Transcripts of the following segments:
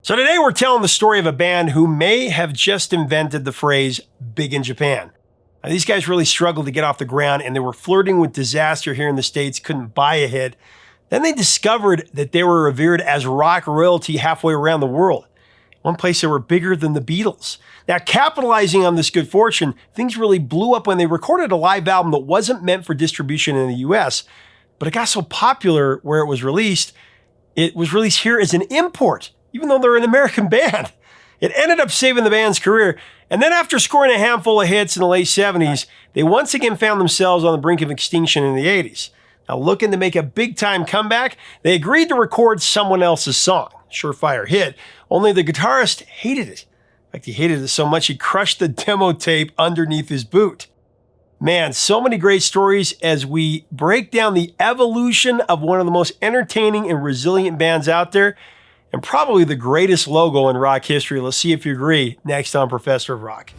So today we're telling the story of a band who may have just invented the phrase big in Japan. Now, these guys really struggled to get off the ground and they were flirting with disaster here in the States, couldn't buy a hit. Then they discovered that they were revered as rock royalty halfway around the world. One place they were bigger than the Beatles. Now, capitalizing on this good fortune, things really blew up when they recorded a live album that wasn't meant for distribution in the US, but it got so popular where it was released here as an import, even though they're an American band. It ended up saving the band's career. And then after scoring a handful of hits in the late 70s, they once again found themselves on the brink of extinction in the 80s. Now, looking to make a big-time comeback, they agreed to record someone else's song. Surefire hit, only the guitarist hated it. In fact, he hated it so much he crushed the demo tape underneath his boot. Man, so many great stories as we break down the evolution of one of the most entertaining and resilient bands out there, and probably the greatest logo in rock history. Let's see if you agree next on Professor of Rock.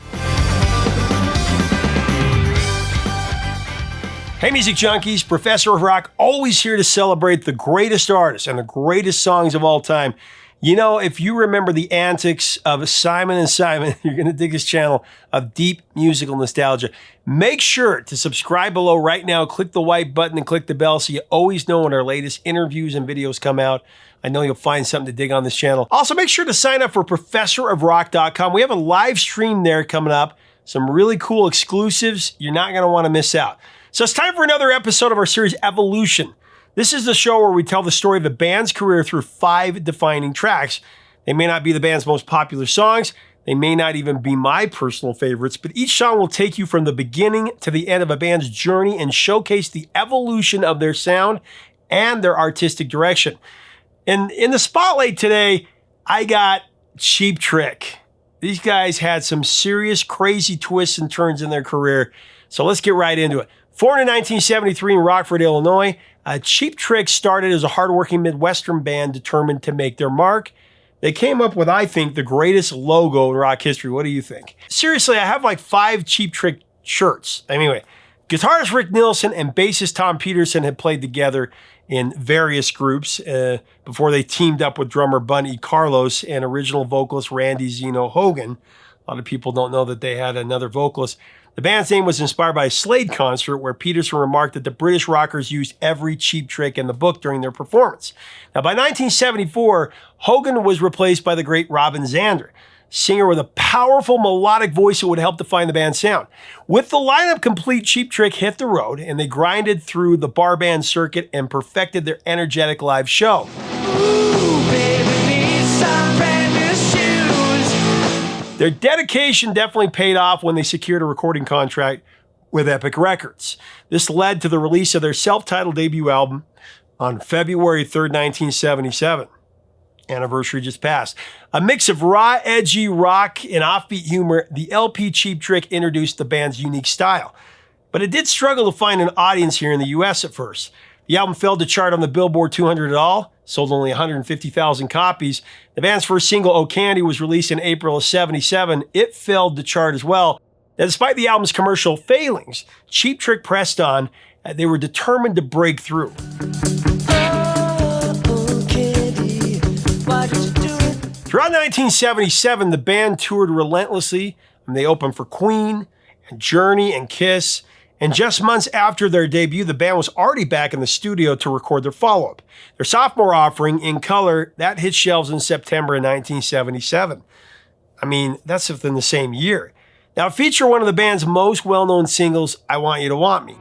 Hey, music junkies, Professor of Rock, always here to celebrate the greatest artists and the greatest songs of all time. You know, if you remember the antics of Simon & Simon, you're going to dig this channel of deep musical nostalgia. Make sure to subscribe below right now, click the white button and click the bell so you always know when our latest interviews and videos come out. I know you'll find something to dig on this channel. Also, make sure to sign up for ProfessorofRock.com. We have a live stream there coming up. Some really cool exclusives you're not going to want to miss out. So it's time for another episode of our series, Evolution. This is the show where we tell the story of a band's career through 5 defining tracks. They may not be the band's most popular songs. They may not even be my personal favorites, but each song will take you from the beginning to the end of a band's journey and showcase the evolution of their sound and their artistic direction. And in the spotlight today, I got Cheap Trick. These guys had some serious crazy twists and turns in their career. So let's get right into it. Formed in 1973 in Rockford, Illinois, Cheap Trick started as a hardworking Midwestern band determined to make their mark. They came up with, I think, the greatest logo in rock history. What do you think? Seriously, I have like 5 Cheap Trick shirts. Anyway, guitarist Rick Nielsen and bassist Tom Peterson had played together in various groups before they teamed up with drummer Bunny Carlos and original vocalist Randy Zeno Hogan. A lot of people don't know that they had another vocalist. The band's name was inspired by a Slade concert where Peterson remarked that the British rockers used every Cheap Trick in the book during their performance. Now, by 1974, Hogan was replaced by the great Robin Zander, singer with a powerful melodic voice that would help define the band's sound. With the lineup complete, Cheap Trick hit the road and they grinded through the bar band circuit and perfected their energetic live show. Ooh, baby, need some brand new shoes. Their dedication definitely paid off when they secured a recording contract with Epic Records. This led to the release of their self-titled debut album on February 3rd, 1977. Anniversary just passed. A mix of raw, edgy rock and offbeat humor, the LP Cheap Trick introduced the band's unique style. But it did struggle to find an audience here in the US at first. The album failed to chart on the Billboard 200 at all, sold only 150,000 copies. The band's first single, Oh Candy, was released in April of '77. It failed to chart as well. Now, despite the album's commercial failings, Cheap Trick pressed on. They were determined to break through. Throughout 1977, the band toured relentlessly, and they opened for Queen, and Journey, and Kiss. And just months after their debut, the band was already back in the studio to record their follow-up. Their sophomore offering, In Color, that hit shelves in September of 1977. I mean, that's within the same year. Now, it featured one of the band's most well-known singles, I Want You to Want Me.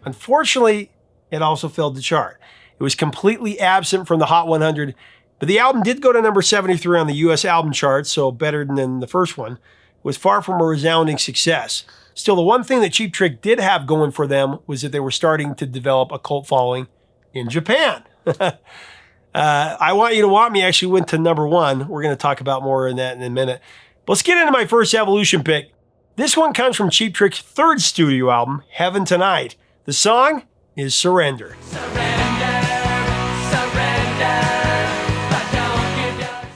Unfortunately, it also failed to chart. It was completely absent from the Hot 100, but the album did go to number 73 on the US album chart, so better than the first one. It was far from a resounding success. Still, the one thing that Cheap Trick did have going for them was that they were starting to develop a cult following in Japan. I Want You to Want Me actually went to number 1. We're going to talk about more in that in a minute. But let's get into my first Evolution pick. This one comes from Cheap Trick's 3rd studio album, Heaven Tonight. The song is Surrender.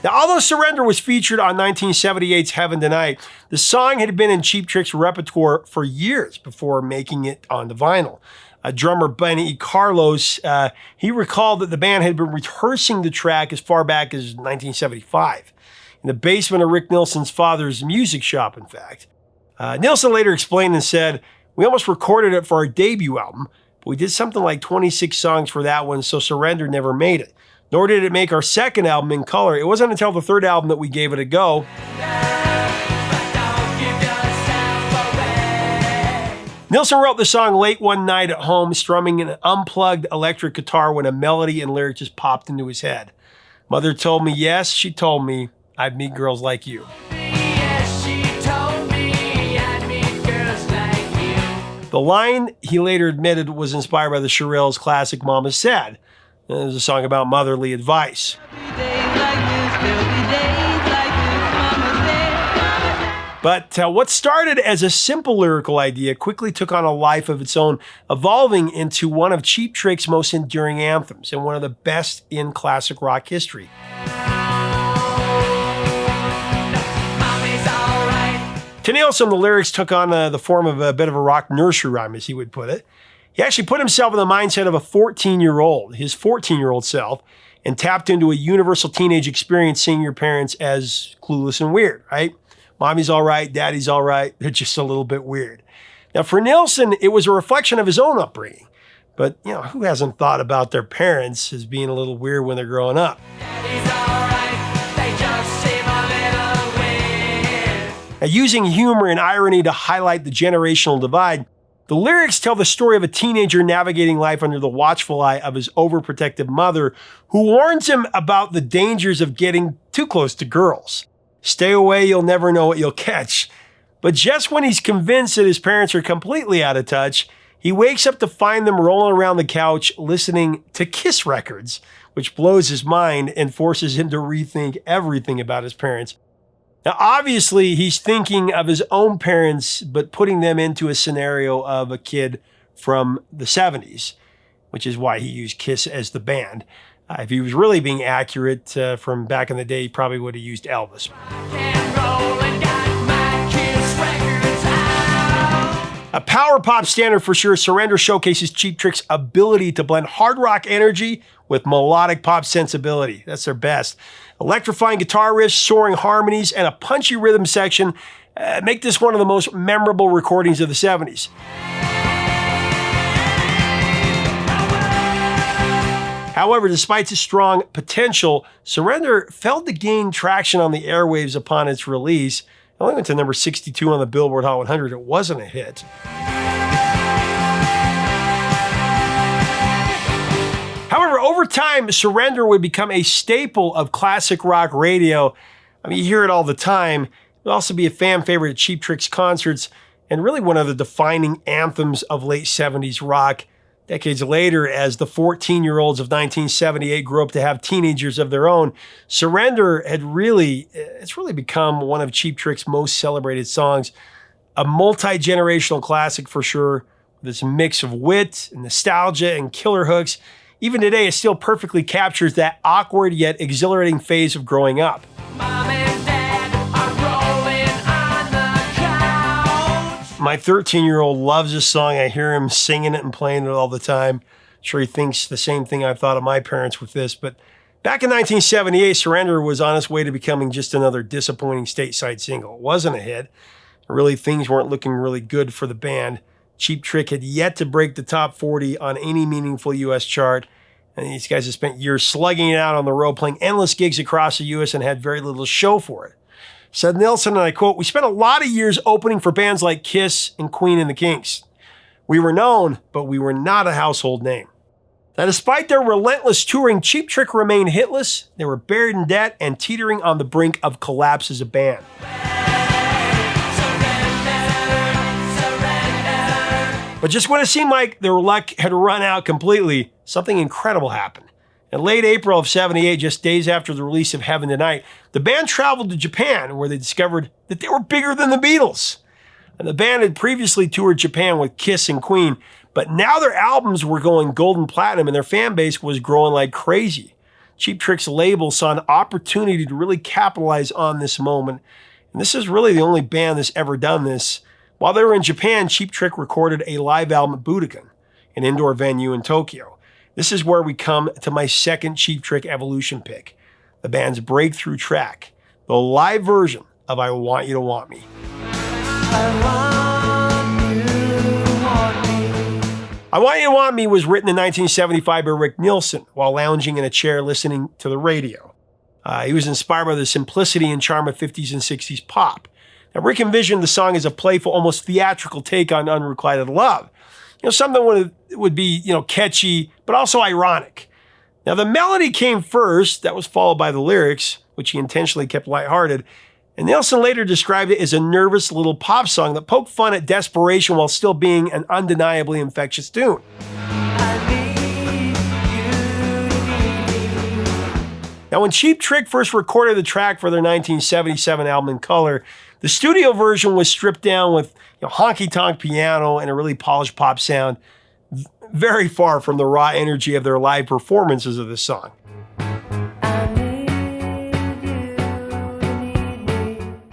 Now, although Surrender was featured on 1978's Heaven Tonight, the song had been in Cheap Trick's repertoire for years before making it onto vinyl. drummer Benny Carlos, he recalled that the band had been rehearsing the track as far back as 1975 in the basement of Rick Nilsson's father's music shop, in fact. Nilsson later explained and said, "We almost recorded it for our debut album, but we did something like 26 songs for that one, so Surrender never made it. Nor did it make our second album, In Color. It wasn't until the third album that we gave it a go." Nilsson wrote the song late one night at home, strumming an unplugged electric guitar when a melody and lyric just popped into his head. "Mother told me, yes, she told me, I'd meet girls like you." The line, he later admitted, was inspired by the Shirelles' classic Mama's Sad. It was a song about motherly advice. But what started as a simple lyrical idea quickly took on a life of its own, evolving into one of Cheap Trick's most enduring anthems and one of the best in classic rock history. To Nilsson, the lyrics took on the form of a bit of a rock nursery rhyme, as he would put it. He actually put himself in the mindset of a 14-year-old, his 14-year-old self, and tapped into a universal teenage experience seeing your parents as clueless and weird, right? Mommy's all right, daddy's all right, they're just a little bit weird. Now, for Nilsson, it was a reflection of his own upbringing. But, who hasn't thought about their parents as being a little weird when they're growing up? Now, using humor and irony to highlight the generational divide, the lyrics tell the story of a teenager navigating life under the watchful eye of his overprotective mother, who warns him about the dangers of getting too close to girls. Stay away, you'll never know what you'll catch. But just when he's convinced that his parents are completely out of touch, he wakes up to find them rolling around the couch listening to Kiss records, which blows his mind and forces him to rethink everything about his parents. Now, obviously, he's thinking of his own parents, but putting them into a scenario of a kid from the 70s, which is why he used Kiss as the band. If he was really being accurate from back in the day, he probably would have used Elvis. A power pop standard for sure, Surrender showcases Cheap Trick's ability to blend hard rock energy with melodic pop sensibility. That's their best. Electrifying guitar riffs, soaring harmonies, and a punchy rhythm section make this one of the most memorable recordings of the 70s. However, despite its strong potential, Surrender failed to gain traction on the airwaves upon its release. It only went to number 62 on the Billboard Hot 100. It wasn't a hit. However, over time, Surrender would become a staple of classic rock radio. I mean, you hear it all the time. It would also be a fan favorite at Cheap Trick's concerts and really one of the defining anthems of late 70s rock. Decades later, as the 14-year-olds of 1978 grew up to have teenagers of their own, Surrender it's really become one of Cheap Trick's most celebrated songs. A multi-generational classic for sure, with its mix of wit and nostalgia and killer hooks. Even today, it still perfectly captures that awkward yet exhilarating phase of growing up. My 13-year-old loves this song. I hear him singing it and playing it all the time. I'm sure he thinks the same thing I've thought of my parents with this. But back in 1978, Surrender was on its way to becoming just another disappointing stateside single. It wasn't a hit. Really, things weren't looking really good for the band. Cheap Trick had yet to break the top 40 on any meaningful U.S. chart. And these guys have spent years slugging it out on the road, playing endless gigs across the U.S. and had very little show for it. Said Nilsson, and I quote, "We spent a lot of years opening for bands like Kiss and Queen and the Kinks. We were known, but we were not a household name." Now, despite their relentless touring, Cheap Trick remained hitless. They were buried in debt and teetering on the brink of collapse as a band. But just when it seemed like their luck had run out completely, something incredible happened. In late April of 78, just days after the release of Heaven Tonight, the band traveled to Japan, where they discovered that they were bigger than the Beatles. And the band had previously toured Japan with Kiss and Queen, but now their albums were going gold and platinum and their fan base was growing like crazy. Cheap Trick's label saw an opportunity to really capitalize on this moment. And this is really the only band that's ever done this. While they were in Japan, Cheap Trick recorded a live album at Budokan. an indoor venue in Tokyo. This is where we come to my second Cheap Trick Evolution pick, the band's breakthrough track, the live version of I Want You to Want Me. I Want You to Want Me was written in 1975 by Rick Nielsen while lounging in a chair listening to the radio. He was inspired by the simplicity and charm of 50s and 60s pop. Now, Rick envisioned the song as a playful, almost theatrical take on unrequited love. Something would be, catchy, but also ironic. Now, the melody came first. That was followed by the lyrics, which he intentionally kept lighthearted. And Nielsen later described it as a nervous little pop song that poked fun at desperation while still being an undeniably infectious tune. Now, when Cheap Trick first recorded the track for their 1977 album In Color, the studio version was stripped down with honky-tonk piano and a really polished pop sound, very far from the raw energy of their live performances of this song.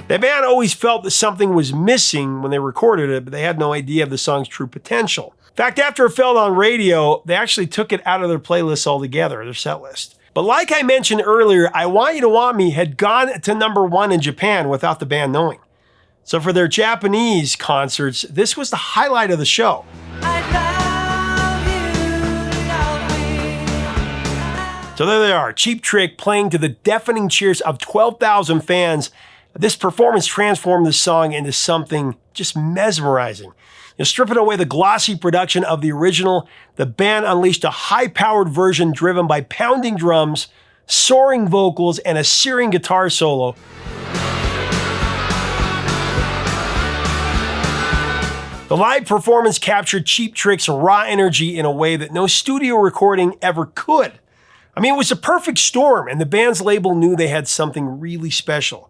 The band always felt that something was missing when they recorded it, but they had no idea of the song's true potential. In fact, after it failed on radio, they actually took it out of their playlists altogether, their set list. But like I mentioned earlier, I Want You to Want Me had gone to #1 in Japan without the band knowing. So for their Japanese concerts, this was the highlight of the show. So there they are, Cheap Trick playing to the deafening cheers of 12,000 fans. This performance transformed the song into something just mesmerizing. Stripping away the glossy production of the original, the band unleashed a high-powered version driven by pounding drums, soaring vocals, and a searing guitar solo. The live performance captured Cheap Trick's raw energy in a way that no studio recording ever could. It was a perfect storm, and the band's label knew they had something really special.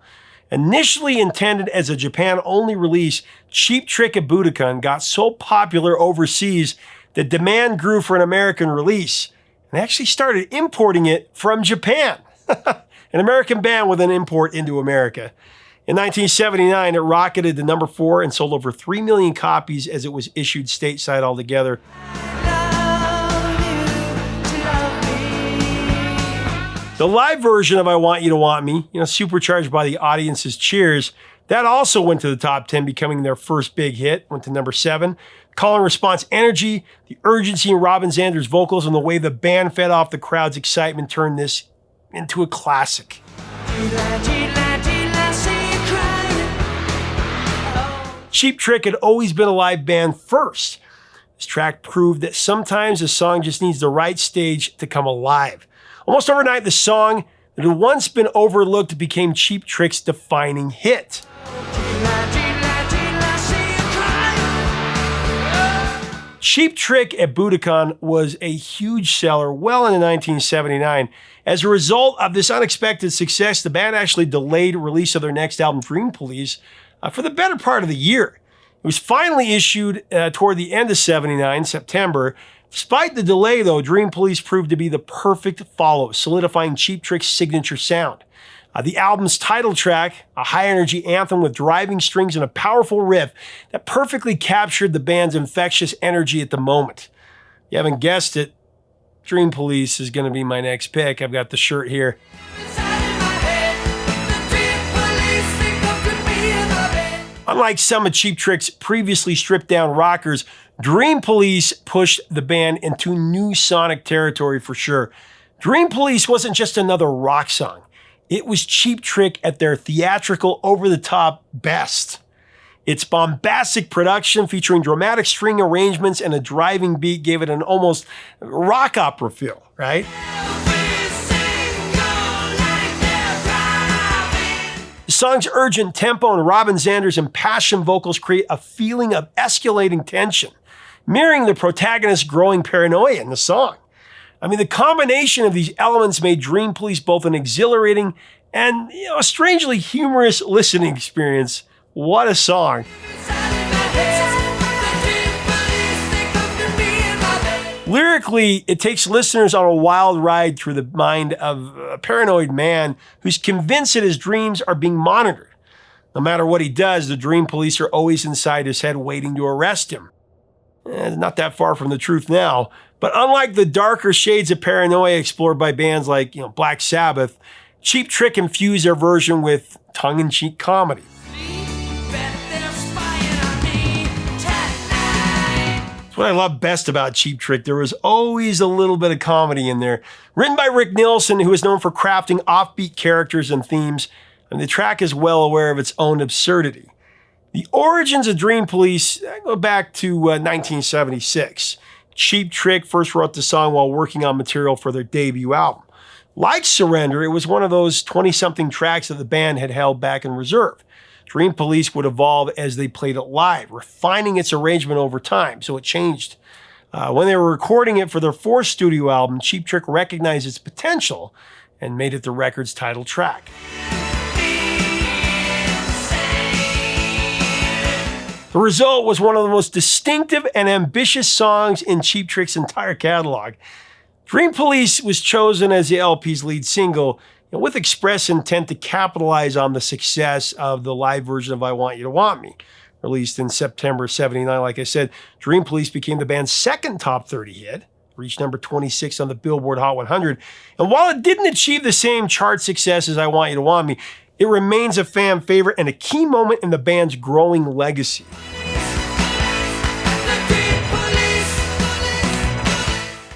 Initially intended as a Japan-only release, Cheap Trick at Budokan got so popular overseas that demand grew for an American release, and they actually started importing it from Japan. An American band with an import into America. In 1979, it rocketed to #4 and sold over 3 million copies as it was issued stateside altogether. The live version of I Want You to Want Me, supercharged by the audience's cheers, that also went to the top 10, becoming their first big hit, went to #7. Call and response energy, the urgency in Robin Zander's vocals, and the way the band fed off the crowd's excitement turned this into a classic. Cheap Trick had always been a live band first. This track proved that sometimes a song just needs the right stage to come alive. Almost overnight, the song that had once been overlooked became Cheap Trick's defining hit. Cheap Trick at Budokan was a huge seller well into 1979. As a result of this unexpected success, the band actually delayed release of their next album, Dream Police, for the better part of the year. It was finally issued toward the end of '79, September. Despite the delay, though, Dream Police proved to be the perfect follow, solidifying Cheap Trick's signature sound. The album's title track, a high-energy anthem with driving strings and a powerful riff that perfectly captured the band's infectious energy at the moment. You haven't guessed it, Dream Police is going to be my next pick. I've got the shirt here. Unlike some of Cheap Trick's previously stripped-down rockers, Dream Police pushed the band into new sonic territory for sure. Dream Police wasn't just another rock song. It was Cheap Trick at their theatrical, over-the-top best. Its bombastic production featuring dramatic string arrangements and a driving beat gave it an almost rock opera feel, right? The song's urgent tempo and Robin Zander's impassioned vocals create a feeling of escalating tension, mirroring the protagonist's growing paranoia in the song. The combination of these elements made Dream Police both an exhilarating and a strangely humorous listening experience. What a song. Lyrically, it takes listeners on a wild ride through the mind of a paranoid man who's convinced that his dreams are being monitored. No matter what he does, the Dream Police are always inside his head waiting to arrest him. Not that far from the truth now. But unlike the darker shades of paranoia explored by bands like Black Sabbath, Cheap Trick infused their version with tongue-in-cheek comedy. That's what I love best about Cheap Trick. There was always a little bit of comedy in there. Written by Rick Nielsen, who is known for crafting offbeat characters and themes, and the track is well aware of its own absurdity. The origins of Dream Police go back to 1976. Cheap Trick first wrote the song while working on material for their debut album. Like Surrender, it was one of those 20-something tracks that the band had held back in reserve. Dream Police would evolve as they played it live, refining its arrangement over time, so it changed. When they were recording it for their fourth studio album, Cheap Trick recognized its potential and made it the record's title track. The result was one of the most distinctive and ambitious songs in Cheap Trick's entire catalog. Dream Police was chosen as the LP's lead single, with express intent to capitalize on the success of the live version of I Want You to Want Me. Released in September 79, like I said, Dream Police became the band's second top 30 hit, reached number 26 on the Billboard Hot 100. And while it didn't achieve the same chart success as I Want You to Want Me, it remains a fan favorite and a key moment in the band's growing legacy.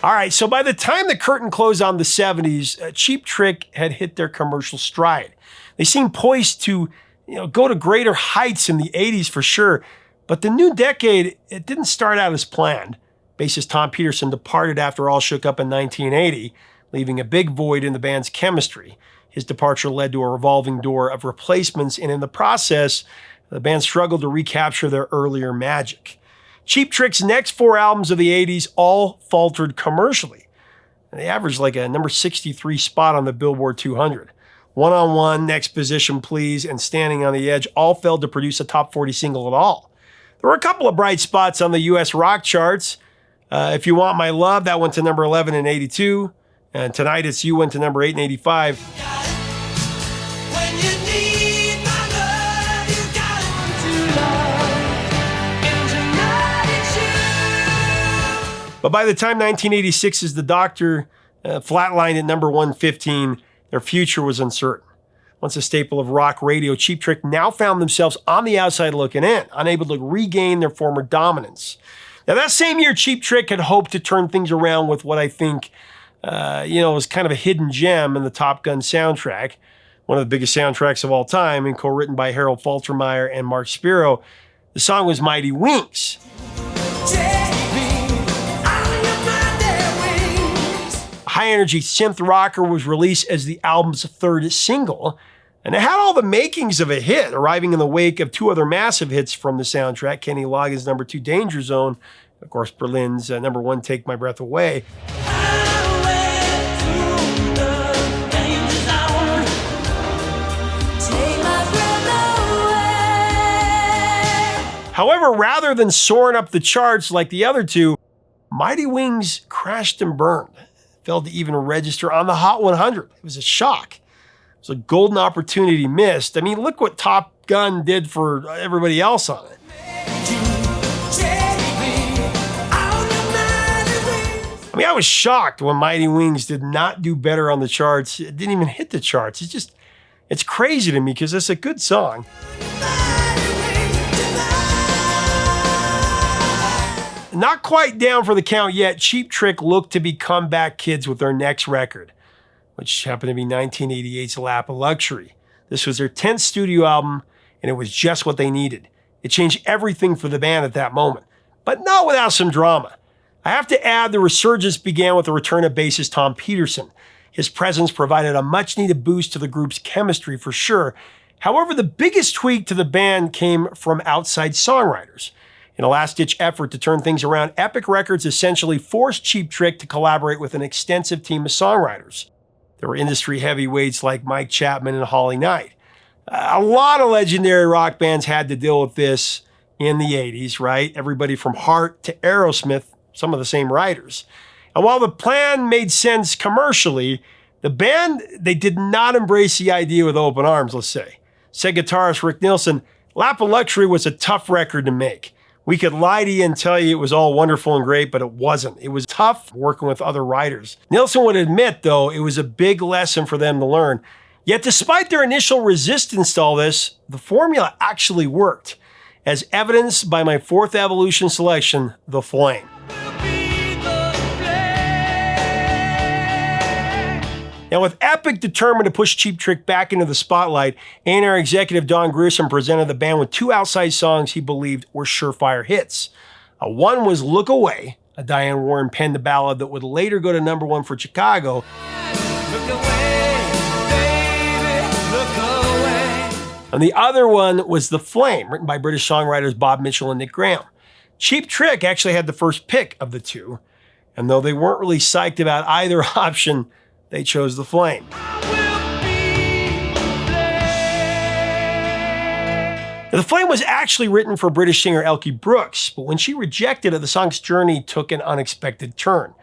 All right, so by the time the curtain closed on the 70s, Cheap Trick had hit their commercial stride. They seemed poised to go to greater heights in the 80s for sure, but the new decade, it didn't start out as planned. Bassist Tom Peterson departed after All Shook Up in 1980, leaving a big void in the band's chemistry. His departure led to a revolving door of replacements, and in the process, the band struggled to recapture their earlier magic. Cheap Trick's next four albums of the 80s all faltered commercially. They averaged like a number 63 spot on the Billboard 200. One on One, Next Position Please, and Standing on the Edge all failed to produce a top 40 single at all. There were a couple of bright spots on the US rock charts. If You Want My Love, that went to number 11 in 82. And Tonight It's You went to number 8 in 85. But by the time 1986's The Doctor flatlined at number 115, their future was uncertain. Once a staple of rock radio, Cheap Trick now found themselves on the outside looking in, unable to regain their former dominance. Now, that same year, Cheap Trick had hoped to turn things around with what I think, was kind of a hidden gem in the Top Gun soundtrack, one of the biggest soundtracks of all time, and co-written by Harold Faltermeyer and Mark Spiro. The song was Mighty Wings. High-energy synth rocker was released as the album's third single, and it had all the makings of a hit, arriving in the wake of two other massive hits from the soundtrack, Kenny Loggins' number 2 Danger Zone, of course Berlin's number 1 Take My Breath Away. However, rather than soaring up the charts like the other two, Mighty Wings crashed and burned. Failed to even register on the Hot 100. It was a shock. It was a golden opportunity missed. I mean, look what Top Gun did for everybody else on it. I mean, I was shocked when Mighty Wings did not do better on the charts. It didn't even hit the charts. It's crazy to me because it's a good song. Not quite down for the count yet, Cheap Trick looked to be comeback kids with their next record, which happened to be 1988's Lap of Luxury. This was their 10th studio album, and it was just what they needed. It changed everything for the band at that moment, but not without some drama. I have to add, the resurgence began with the return of bassist Tom Peterson. His presence provided a much-needed boost to the group's chemistry for sure. However, the biggest tweak to the band came from outside songwriters. In a last-ditch effort to turn things around, Epic Records essentially forced Cheap Trick to collaborate with an extensive team of songwriters. There were industry heavyweights like Mike Chapman and Holly Knight. A lot of legendary rock bands had to deal with this in the 80s, right? Everybody from Heart to Aerosmith, some of the same writers. And while the plan made sense commercially, the band, they did not embrace the idea with open arms, let's say. Said guitarist Rick Nielsen, Lap of Luxury was a tough record to make. We could lie to you and tell you it was all wonderful and great, but it wasn't. It was tough working with other writers. Nilsson would admit, though, it was a big lesson for them to learn. Yet despite their initial resistance to all this, the formula actually worked, as evidenced by my fourth evolution selection, The Flame. Now, with Epic determined to push Cheap Trick back into the spotlight, A&R executive Don Grierson presented the band with two outside songs he believed were surefire hits. One was Look Away, a Diane Warren penned ballad that would later go to #1 for Chicago. Look away, baby, look away. And the other one was The Flame, written by British songwriters Bob Mitchell and Nick Graham. Cheap Trick actually had the first pick of the two, and though they weren't really psyched about either option, they chose The Flame. The Flame was actually written for British singer Elkie Brooks, but when she rejected it, the song's journey took an unexpected turn.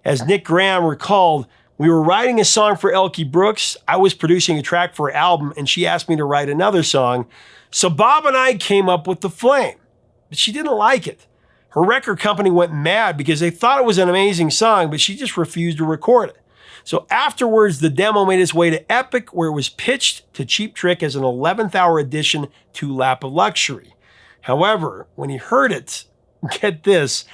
As Nick Graham recalled, we were writing a song for Elkie Brooks, I was producing a track for her album, and she asked me to write another song, so Bob and I came up with The Flame. But she didn't like it. Her record company went mad because they thought it was an amazing song, but she just refused to record it. So afterwards, the demo made its way to Epic, where it was pitched to Cheap Trick as an 11th hour addition to Lap of Luxury. However, when he heard it, get this,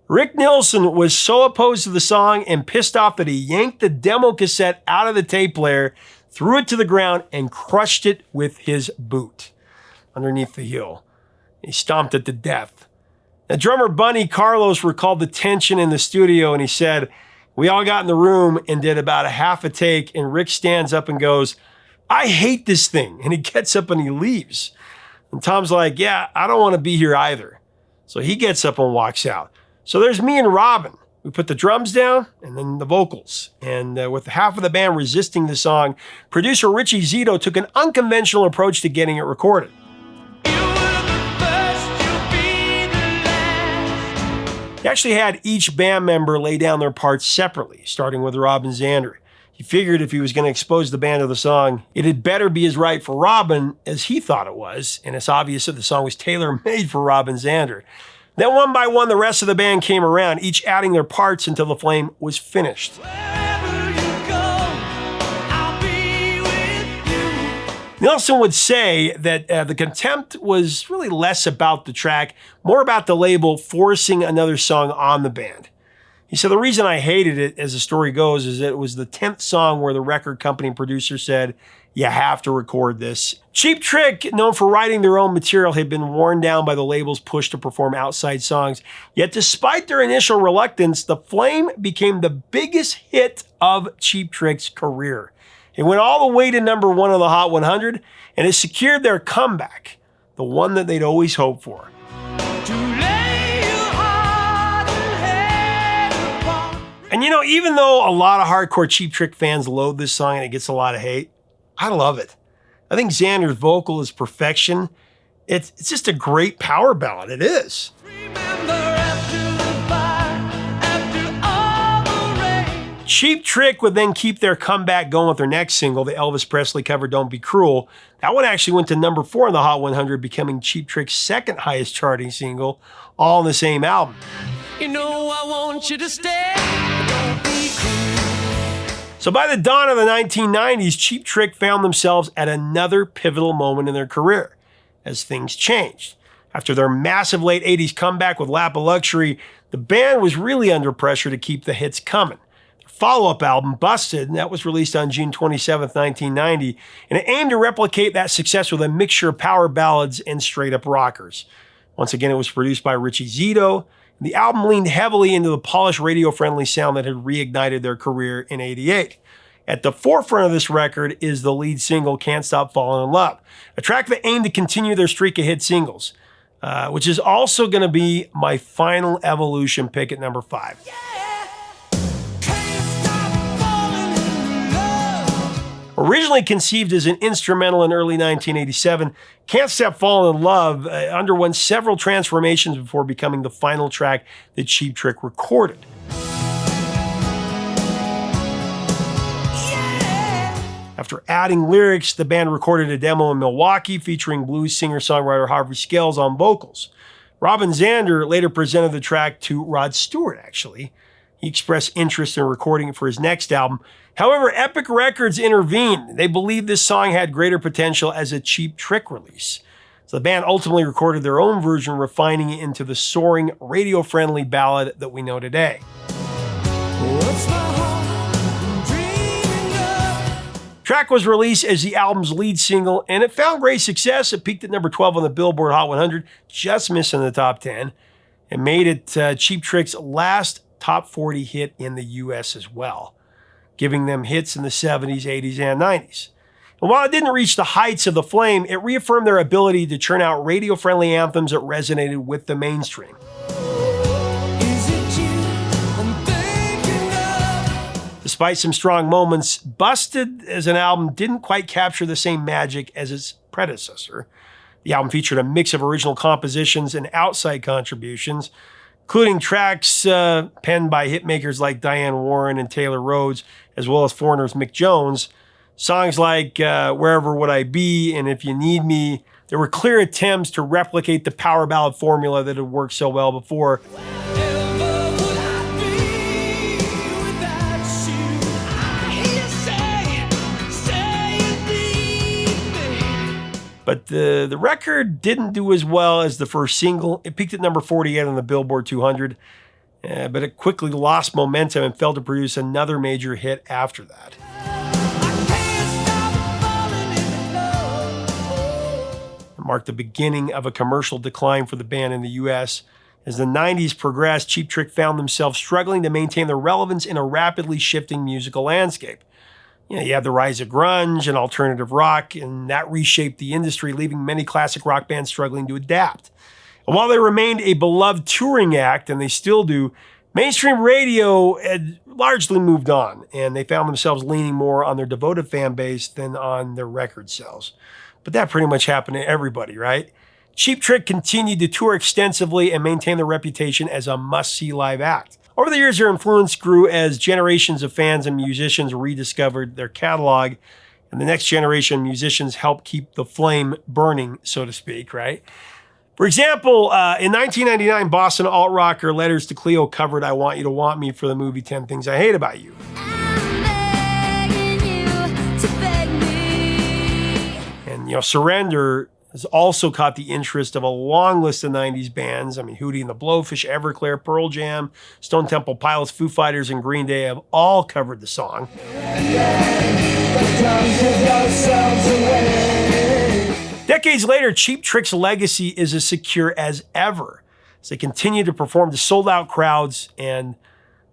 Rick Nilsson was so opposed to the song and pissed off that he yanked the demo cassette out of the tape player, threw it to the ground, and crushed it with his boot underneath the heel. He stomped it to death. Now, drummer Bunny Carlos recalled the tension in the studio, and he said, we all got in the room and did about a half a take, and Rick stands up and goes, I hate this thing. And he gets up and he leaves. And Tom's like, yeah, I don't want to be here either. So he gets up and walks out. So there's me and Robin. We put the drums down and then the vocals. And with half of the band resisting the song, producer Richie Zito took an unconventional approach to getting it recorded. He actually had each band member lay down their parts separately, starting with Robin Zander. He figured if he was going to expose the band to the song, it had better be as right for Robin as he thought it was, and it's obvious that the song was tailor-made for Robin Zander. Then one by one, the rest of the band came around, each adding their parts until The Flame was finished. Nilsson would say that the contempt was really less about the track, more about the label forcing another song on the band. He said, the reason I hated it, as the story goes, is that it was the 10th song where the record company producer said, you have to record this. Cheap Trick, known for writing their own material, had been worn down by the label's push to perform outside songs. Yet despite their initial reluctance, The Flame became the biggest hit of Cheap Trick's career. It went all the way to #1 on the Hot 100, and it secured their comeback, the one that they'd always hoped for. And you know, even though a lot of hardcore Cheap Trick fans loathe this song and it gets a lot of hate, I love it. I think Xander's vocal is perfection. It's just a great power ballad. It is. Cheap Trick would then keep their comeback going with their next single, the Elvis Presley cover Don't Be Cruel. That one actually went to #4 on the Hot 100, becoming Cheap Trick's second highest charting single, all on the same album. You know I want you to stay, don't be cruel. So by the dawn of the 1990s, Cheap Trick found themselves at another pivotal moment in their career, as things changed. After their massive late 80s comeback with Lap of Luxury, the band was really under pressure to keep the hits coming. Follow-up album, Busted, and that was released on June 27, 1990, and it aimed to replicate that success with a mixture of power ballads and straight-up rockers. Once again, it was produced by Richie Zito, and the album leaned heavily into the polished radio-friendly sound that had reignited their career in '88. At the forefront of this record is the lead single, Can't Stop Falling in Love, a track that aimed to continue their streak of hit singles, which is also going to be my final Evolution pick at #5. Yeah. Originally conceived as an instrumental in early 1987, Can't Stop Falling in Love underwent several transformations before becoming the final track that Cheap Trick recorded. Yeah. After adding lyrics, the band recorded a demo in Milwaukee featuring blues singer-songwriter Harvey Scales on vocals. Robin Zander later presented the track to Rod Stewart, actually. He expressed interest in recording it for his next album. However, Epic Records intervened. They believed this song had greater potential as a Cheap Trick release. So the band ultimately recorded their own version, refining it into the soaring, radio-friendly ballad that we know today. The track was released as the album's lead single, and it found great success. It peaked at number 12 on the Billboard Hot 100, just missing the top 10. It made it Cheap Trick's last top 40 hit in the U.S. as well, giving them hits in the 70s, 80s, and 90s. And while it didn't reach the heights of The Flame, it reaffirmed their ability to churn out radio-friendly anthems that resonated with the mainstream. Despite some strong moments, Busted as an album didn't quite capture the same magic as its predecessor. The album featured a mix of original compositions and outside contributions, including tracks penned by hitmakers like Diane Warren and Taylor Rhodes, as well as Foreigner's Mick Jones. Songs like Wherever Would I Be and If You Need Me, there were clear attempts to replicate the power ballad formula that had worked so well before. But the record didn't do as well as the first single. It peaked at number 48 on the Billboard 200, but it quickly lost momentum and failed to produce another major hit after that. It marked the beginning of a commercial decline for the band in the U.S. As the 90s progressed, Cheap Trick found themselves struggling to maintain their relevance in a rapidly shifting musical landscape. You had the rise of grunge and alternative rock, and that reshaped the industry, leaving many classic rock bands struggling to adapt. And while they remained a beloved touring act, and they still do, mainstream radio had largely moved on, and they found themselves leaning more on their devoted fan base than on their record sales. But that pretty much happened to everybody, right? Cheap Trick continued to tour extensively and maintain their reputation as a must-see live act. Over the years, their influence grew as generations of fans and musicians rediscovered their catalog, and the next generation of musicians helped keep the flame burning, so to speak, right? For example, in 1999, Boston alt-rocker Letters to Cleo covered I Want You to Want Me for the movie 10 Things I Hate About You. And, Surrender has also caught the interest of a long list of 90s bands. I mean, Hootie and the Blowfish, Everclear, Pearl Jam, Stone Temple Pilots, Foo Fighters, and Green Day have all covered the song. Decades later, Cheap Trick's legacy is as secure as ever, as they continue to perform to sold-out crowds, and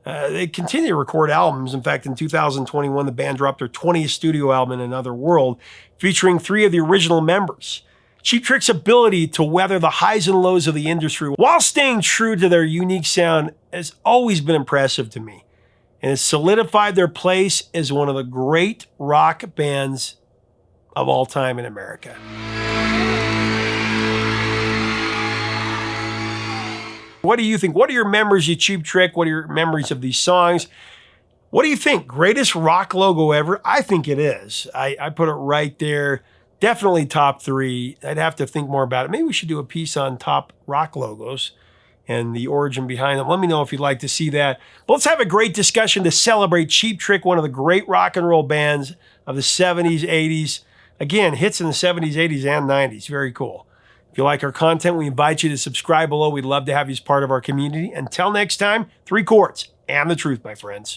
they continue to record albums. In fact, in 2021, the band dropped their 20th studio album, In Another World, featuring 3 of the original members. Cheap Trick's ability to weather the highs and lows of the industry while staying true to their unique sound has always been impressive to me, and has solidified their place as one of the great rock bands of all time in America. What do you think? What are your memories of Cheap Trick? What are your memories of these songs? What do you think? Greatest rock logo ever? I think it is. I put it right there. Definitely top 3. I'd have to think more about it. Maybe we should do a piece on top rock logos and the origin behind them. Let me know if you'd like to see that. But let's have a great discussion to celebrate Cheap Trick, one of the great rock and roll bands of the 70s, 80s. Again, hits in the 70s, 80s, and 90s. Very cool. If you like our content, we invite you to subscribe below. We'd love to have you as part of our community. Until next time, 3 chords and the truth, my friends.